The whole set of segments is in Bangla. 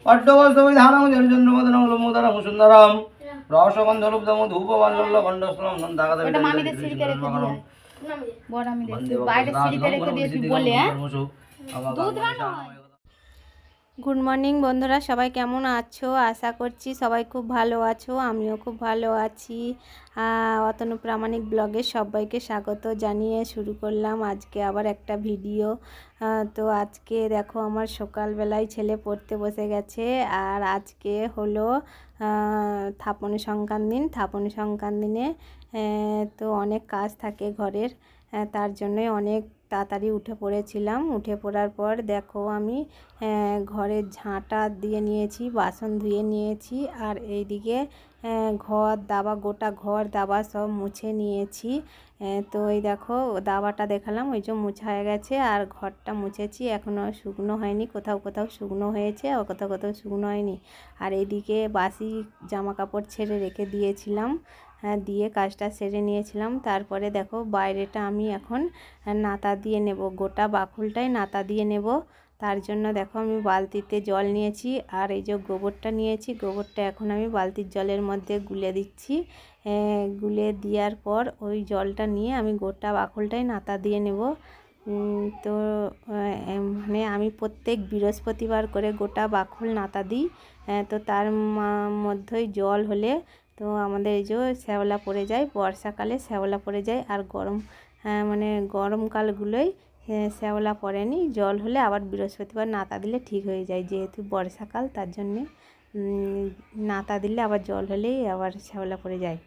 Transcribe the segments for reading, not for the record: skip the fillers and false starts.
পট্টবস্ত্রবৈ ধারং জনচন্দ্রবদনং লম্বোদরং সুন্দরম রসগন্ধলুব্ধম ধূপবাল্লল্ল গণ্ডস্থলম নন্দাগাদা গুড মর্নিং বন্ধুরা, সবাই কেমন আছো? আশা করছি সবাই খুব ভালো আছো। আমিও খুব ভালো আছি। অতনু প্রামাণিক ব্লগে সবাইকে স্বাগত জানিয়ে শুরু করলাম আজকে আবার একটা ভিডিও। তো আজকে দেখো আমার সকালবেলায় ছেলে পড়তে বসে গেছে। আর আজকে হলো থাপন সংক্রান্তি দিন। থাপন সংক্রান্তি দিনে তো অনেক কাজ থাকে ঘরের, তার জন্যই অনেক তাড়াতাড়ি উঠে পড়েছিলাম। উঠে পড়ার পর দেখো আমি ঘরের ঝাঁটা দিয়ে নিয়েছি, বাসন ধুয়ে নিয়েছি, আর এইদিকে ঘর দাবা, গোটা ঘর দাবা সব মুছে নিয়েছি। তো এই দেখো দাবাটা দেখালাম, ওই যে মুছা হয়ে গেছে। আর ঘরটা মুছেছি, এখনও শুকনো হয়নি, কোথাও কোথাও শুকনো হয়েছে আর কোথাও কোথাও শুকনো হয়নি। আর এইদিকে বাসি জামা কাপড় ছেড়ে রেখে দিয়েছিলাম, দিয়ে কাজটা সেরে নিয়েছিলাম। তারপরে দেখো বাইরেটা আমি এখন নাতা দিয়ে নেব, গোটা বাকুলটাই নাতা দিয়ে নেব। তার জন্য দেখো আমি বালতিতে জল নিয়েছি, আর এই যে গোবরটা নিয়েছি, গোবরটা এখন আমি বালতির জলের মধ্যে গুলে দিচ্ছি। গুলে দেওয়ার পর ওই জলটা নিয়ে আমি গোটা বাকুলটাই নাতা দিয়ে নেব। তো মানে আমি প্রত্যেক বৃহস্পতিবার করে গোটা বাকুল নাতা দিই। তো তার মধ্যেই জল হলে তো আমাদের এই যে শ্যাওলা পড়ে যায়, বর্ষাকালে শ্যাওলা পড়ে যায়, আর মানে গরমকালগুলোই শ্যাওলা পড়েনি। জল হলে আবার বৃহস্পতিবার নাতা দিলে ঠিক হয়ে যায়, যেহেতু বর্ষাকাল তার জন্যে নাতা দিলে আবার জল হলেই আবার শ্যাওলা পড়ে যায়।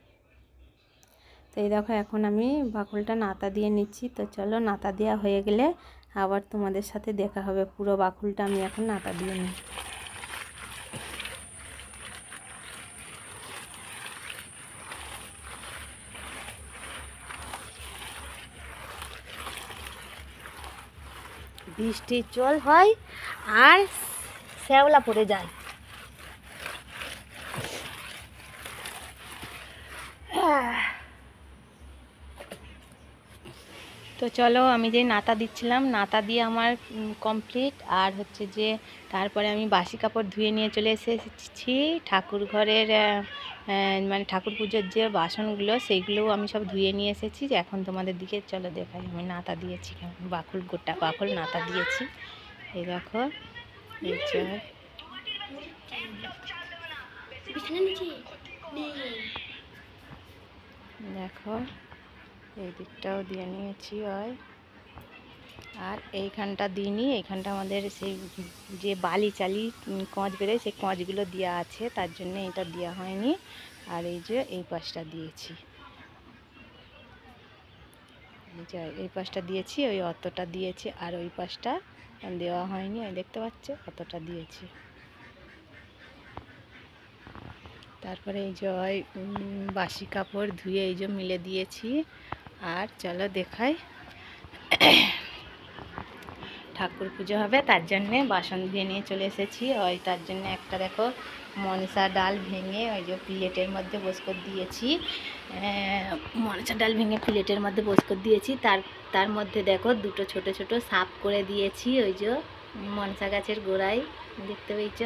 তো এই দেখো এখন আমি বাকুলটা নাতা দিয়ে নিচ্ছি। তো চলো নাতা দেওয়া হয়ে গেলে আবার তোমাদের সাথে দেখা হবে। পুরো বাকুলটা আমি এখন নাতা দিয়ে নিই। বৃষ্টির জল হয় আর শ্যাওলা পড়ে যায়। তো চলো আমি যে নাতা দিচ্ছিলাম, নাতা দিয়ে আমার কমপ্লিট। আর হচ্ছে যে তারপরে আমি বাসি কাপড় ধুয়ে নিয়ে চলে এসেছি ঠাকুর ঘরের, মানে ঠাকুর পুজোর যে বাসনগুলো সেইগুলোও আমি সব ধুয়ে নিয়ে এসেছি। এখন তোমাদের দিকে চলো দেখাই আমি নাতা দিয়েছি, বাকুল গোটা বাকুল নাতা দিয়েছি। এই দেখো দেখো এই দিকটাও দিয়ে নিয়েছি হয়। আর এইখানটা দিইনি, এইখানটা আমাদের সেই যে বালি চালি কঁচ বেরোয় সেই কঁচগুলো দেওয়া আছে, তার জন্য এটা দেওয়া হয়নি। আর এই যে এই পাশটা দিয়েছি, এই পাশটা দিয়েছি, ওই অতটা দিয়েছি, আর ওই পাশটা দেওয়া হয়নি, দেখতে পাচ্ছ অতটা দিয়েছি। তারপরে এই যে বাসি কাপড় ধুয়ে এই যে মিলে দিয়েছি। আর চলো দেখাই, ঠাকুর পুজো হবে তার জন্যে বাসন ধুয়ে নিয়ে চলে এসেছি। ওই তার জন্য একটা দেখো মনসা ডাল ভেঙে ওই যে প্লেটের মধ্যে বস করে দিয়েছি, মনসা ডাল ভেঙে প্লেটের মধ্যে বস করে দিয়েছি। তার মধ্যে দেখো দুটো ছোট ছোট সাপ করে দিয়েছি, ওই যে মনসা গাছের গোড়ায় দেখতে পেয়েছ,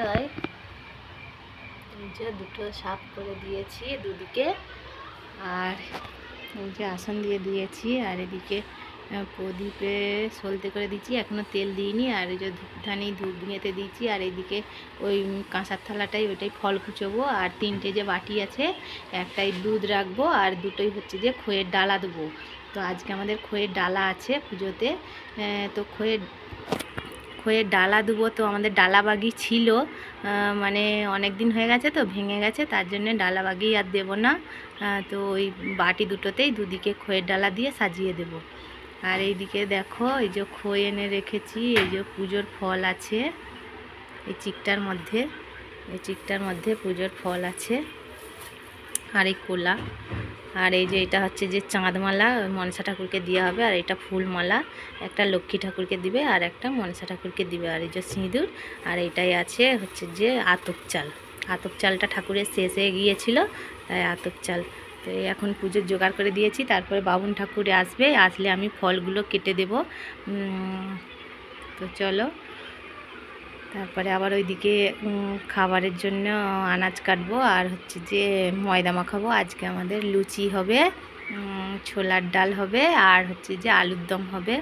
ওই যে দুটো সাপ করে দিয়েছি দুদিকে। আর ওই যে আসন দিয়ে দিয়েছি, আর এদিকে প্রদীপে সলতে করে দিচ্ছি, এখনও তেল দিইনি। আর এই যে ধূপধানি ধূপ ভেঙেতে দিয়েছি। আর এইদিকে ওই কাঁসার থালাটাই ওইটাই ফল কুচোবো। আর তিনটে যে বাটি আছে, একটাই দুধ রাখবো আর দুটোই হচ্ছে যে খইয়ের ডালা দেবো। তো আজকে আমাদের খইয়ের ডালা আছে পুজোতে। তো খইয়ের ডালা দেবো। তো আমাদের ডালাবাগি ছিল, মানে অনেক দিন হয়ে গেছে তো ভেঙে গেছে, তার জন্য ডালাবাগি আর দেবো না। তো ওই বাটি দুটোতেই দুদিকে খইয়ের ডালা দিয়ে সাজিয়ে দেব। আর এইদিকে দেখো এই যে খই এনে রেখেছি, এই যে পুজোর ফল আছে এই চিকটার মধ্যে, এই চিকটার মধ্যে পুজোর ফল আছে, আর এই কোলা। আর এই যে এটা হচ্ছে যে চাঁদমালা, মনসা ঠাকুরকে দেওয়া হবে। আর এটা ফুলমালা, একটা লক্ষ্মী ঠাকুরকে দিবে আর একটা মনসা ঠাকুরকে দিবে। আর এই যে সিঁদুর। আর এটাই আছে হচ্ছে যে আতপ চাল, আতপ চালটা ঠাকুরের শেষ হয়ে গিয়েছিল, তাই আতপ চাল। তো এখন পুজোর জোগাড় করে দিয়েছি। তারপরে বামুন ঠাকুর আসবে, আসলে আমি ফলগুলো কেটে দেব। তো চলো তারপরে আবার ওইদিকে খাবারের জন্য আনাজ কাটবো, আর হচ্ছে যে ময়দা মাখাবো। আজকে আমাদের লুচি হবে, ছোলার ডাল হবে, আর হচ্ছে যে আলুর দম হবে।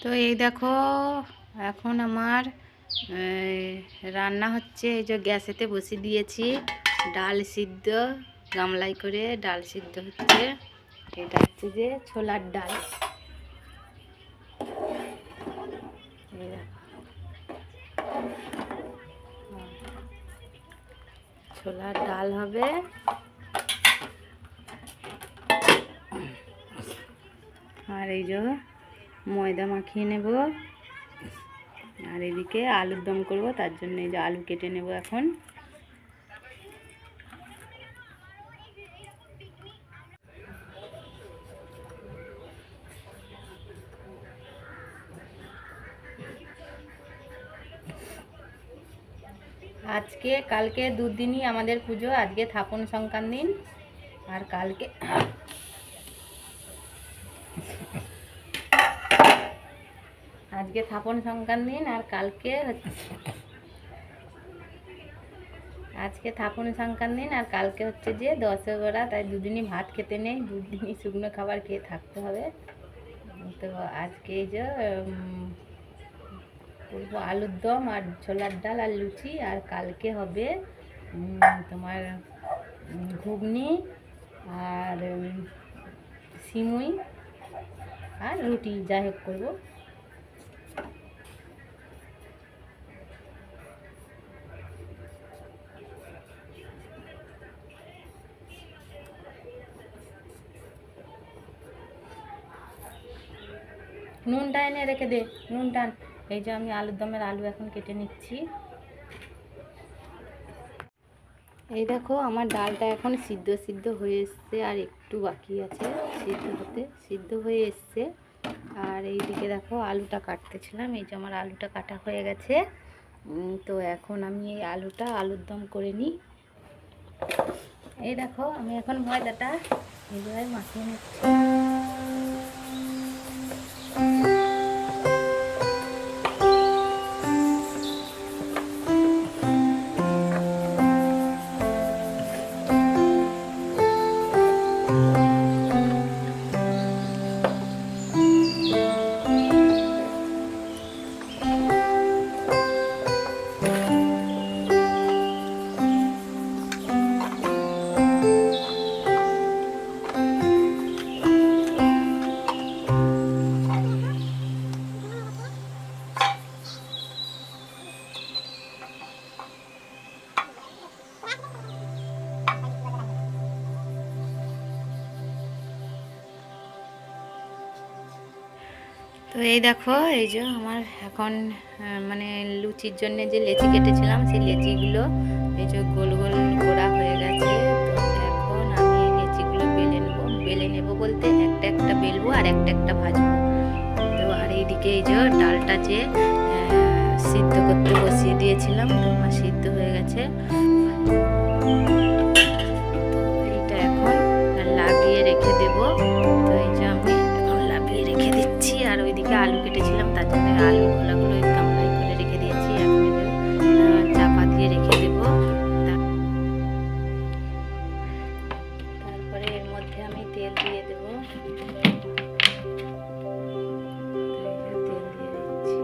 তো এই দেখো এখন আমার রান্না হচ্ছে। এই যে গ্যাসেতে বসিয়ে দিয়েছি, ডাল সিদ্ধ গামলায় করে ডাল সিদ্ধ হচ্ছে। এটা হচ্ছে যে ছোলার ডাল। ছোলার ডাল হবে, আর এই যে ময়দা মাখিয়ে নেব, আর এদিকে আলুর দম করব। তার জন্য এই যে আলু কেটে নেব এখন। আজকে কালকে দুদিনই আমাদের পুজো। আজকে থাপন সংক্রান্তি দিন, আর কালকে আজকে থাপন সংক্রান্তি দিন, আর কালকে আজকে থাপন সংক্রান্তি দিন, আর কালকে হচ্ছে যে দশহরা। তাই দুদিনই ভাত খেতে নেই, দুদিনই শুকনো খাবার খেয়ে থাকতে হবে। তো আজকে এই যে করবো আলুর দম আর ছোলার ডাল আর লুচি, আর কালকে হবে তোমার ঘুগনি আর সিমুই আর রুটি, যাই হোক করবো। নুনটা এনে রেখে দে, নুনটা। এই যে আমি আলুর দমের আলু এখন কেটে নিচ্ছি। এই দেখো আমার ডালটা এখন সিদ্ধ হয়ে এসছে, আর একটু বাকি আছে সিদ্ধ হতে। সিদ্ধ হয়ে এসছে। আর এইদিকে দেখো আলুটা কাটতেছিলাম। এই যে আমার আলুটা কাটা হয়ে গেছে। তো এখন আমি এই আলুর দম করে নিই। এই দেখো আমি এখন ময়দাটা এইভাবে মাখিয়ে নিচ্ছি। তো এই দেখো এই যে আমার এখন মানে লুচির জন্য যে লেচি কেটেছিলাম, সেই লেচিগুলো এই যে গোল গোল গোড়া হয়ে গেছে। তো এখন আমি লেচিগুলো বেলে নেব বলতে একটা একটা বেলবো আর একটা একটা ভাজবো। তো আর এইদিকে এই যে ডালটা যে সিদ্ধ করতে বসিয়ে দিয়েছিলাম, তো আমার সিদ্ধ হয়ে গেছে। এইটা এখন লাগিয়ে রেখে দেবো। তো এই যে আমি রেখে দিচ্ছি। আর ওইদিকে আলু কেটেছিলাম, তার জন্য আলু খোলাগুলো গামলায় করে রেখে দিয়েছি। এখন চাপা দিয়ে রেখে দেব। তারপরে এর মধ্যে আমি তেল দিয়ে দেব। তেল দিয়ে দিচ্ছি।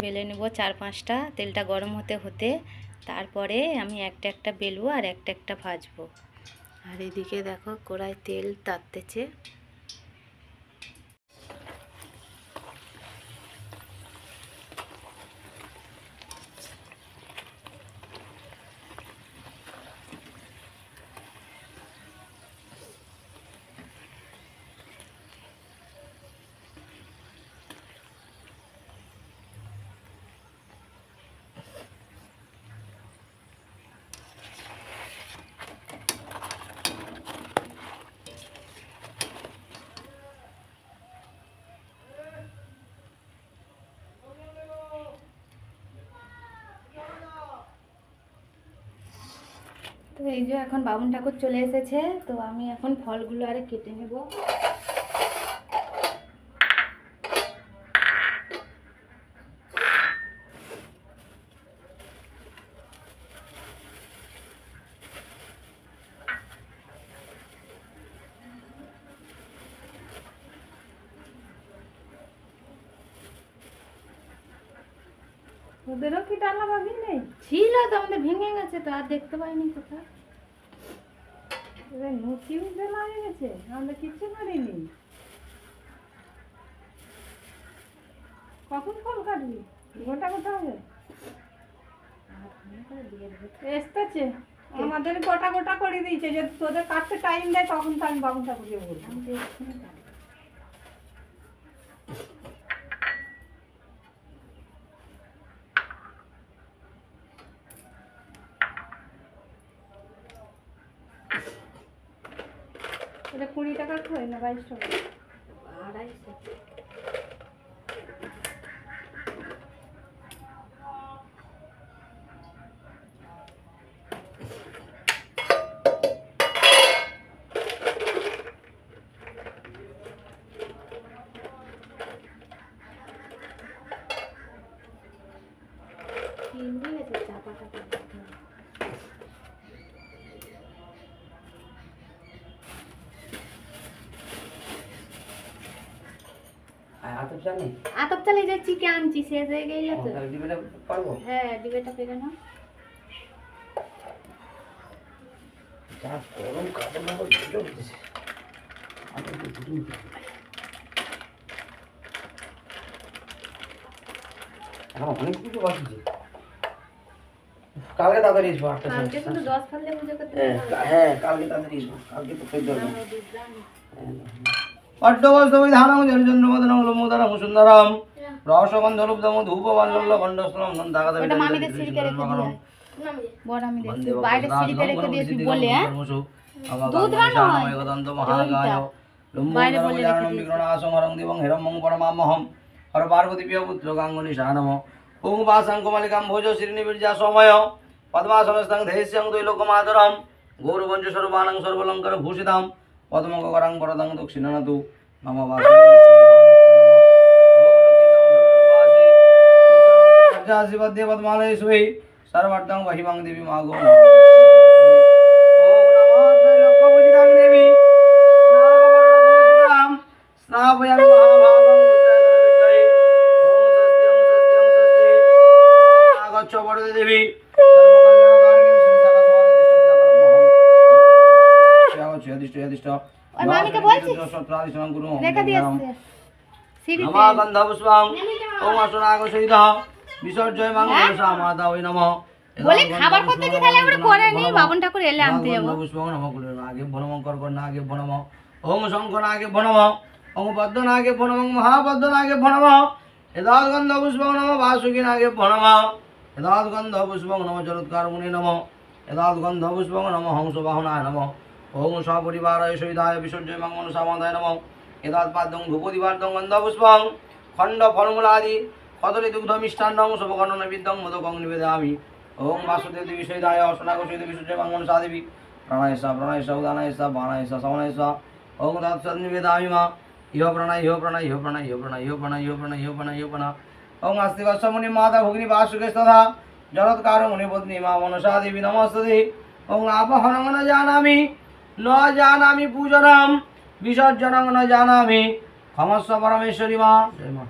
বেলে নেব 4-5টা। তেলটা গরম হতে হতে তারপরে আমি একটা একটা বেলবো আর একটা একটা ভাজবো। আর এদিকে দেখো কড়াই তেল তাপতেছে। তো এই যে এখন বামুন ঠাকুর চলে এসেছে, তো আমি এখন ফলগুলো আরে কেটে নেব। ওদেরও কি ডালা ভাবি নেই? ছিল তো, আমাদের ভেঙে গেছে তো, আর দেখতে পাইনি কোথাও। নুচি উঠে লাগে গেছে, আমরা কিচ্ছু করিনি। কখন ফল কাটবি? গোটা গোটা হবে এসতেছে, আমাদের গোটা গোটা করে দিয়েছে। যে তোদের কাটতে টাইম দেয় তখন তো আমি বাবুন ঠাকুরকে বলবো। এটা 20 টাকার খই না 22 টাকা? 250। আতপ চালে যে চিকেন আনছি শেষ হয়ে গেল তো। হ্যাঁ, ডিবেটা পেরে নাও। অনেক কিছু বাকি কালকে তাড়াতাড়ি আসবো। কালকে কিন্তু 10 ফেললে পুজো করতে হ্যাঁ, কালকে তাড়াতাড়ি আসবো। কালকে তো ফের দরকার। পট্টবস্ত্রবৈ ধারং জনচন্দ্রবদনং লম্বোদরং সুন্দরম রসগন্ধলুব্ধম ধূপবাল্লল্য গণ্ডস্থলম নন্দাগতবিদং ওটা মামিদের সিঁড়িতে রেখে দিয়ে আয়। বড় আমি দেখছি বাইরে সিঁড়িতে রেখে দিয়েছি বলে। হ্যাঁ, দুধ রান্না হয় বাইরে বলে রেখে দিয়েছি। বিগ্রণাসংহরং দিবং হিরম্যং পরমামহম হর পার্বতী প্রিয় পুত্র গাঙ্গুনি শানম ওং বাসাং কমালিকাম ভোজ শ্রীনিবীর্যা সময় পদ্মাসনস্থং ধৈস্যং দৈলোকমাতরম গৌরবঞ্চ সর্বাণং সর্বলঙ্কার ভূষিতাম পদ্মকরাং বরদং দক্ষিণানতু নম বাসি পদ্মালয় সুই সর্বার্থং মহিমাং দেবী মাগো দেবী স্নাপয়ামি মহাভাগং আগচ্ছ বরদে দেবী ওই মামিকে বলছিস রেখে দিয়ে আসছে সিঁড়িতে। বলে খাবার করতে কি তাহলে আমরা করে নি, বাবন ঠাকুর এলে আনতে যাবো। আগে বনমঙ্কর না আগে বনম ওম শঙ্কর আগে বনম ওম পদ্ম আগে বনম মহাপদ্ম আগে বনম এদাদ গন্ধ পুষ্পং নম বাসুকিন আগে বনম এদাদ গন্ধ পুষ্পং নম চরৎকার মুনি নম এদাদ গন্ধ পুষ্পং নম হংস বাহনায় নম ওম সপরিবারায় সহিতায় বিসর্জয় মঙ্গল সামাদায় নম এদাদ পাদ্যং ধূপদীপার্থং গন্ধ পুষ্পং খণ্ড ফলমূলাদি কদলী দুগ্ধ মিষ্টান্নং শুভকর্ণ বিদ্যং মোদকং নিবেদয়ামি ওম বাসুদেব দেবী সহিতায় অসনাগো সহিত বিসর্জয় মঙ্গল সাদেবী প্রাণায়সা প্রাণায়সা উদানায়সা বাণায়সা সমানায়সা ওম তৎসৎ নিবেদয়ামি মা ইহ প্রাণায় ইহ প্রাণায় ইহ প্রাণায় ইহ প্রাণায় ইহ প্রাণায় ইহ প্রাণায় ইহ প্রাণায় ইহ প্রাণায় ওম আস্তি বৎসমুনি মাতা ভগ্নি বাসুকেস্তথা জগৎকার মুনি পত্নী মা মনসা দেবী নমস্তে ওম আপহরং ন জানামি পূজনম বিসর্জনং ন জানামি ক্ষমস্ব পরমেশ্বরী মা জয় মা।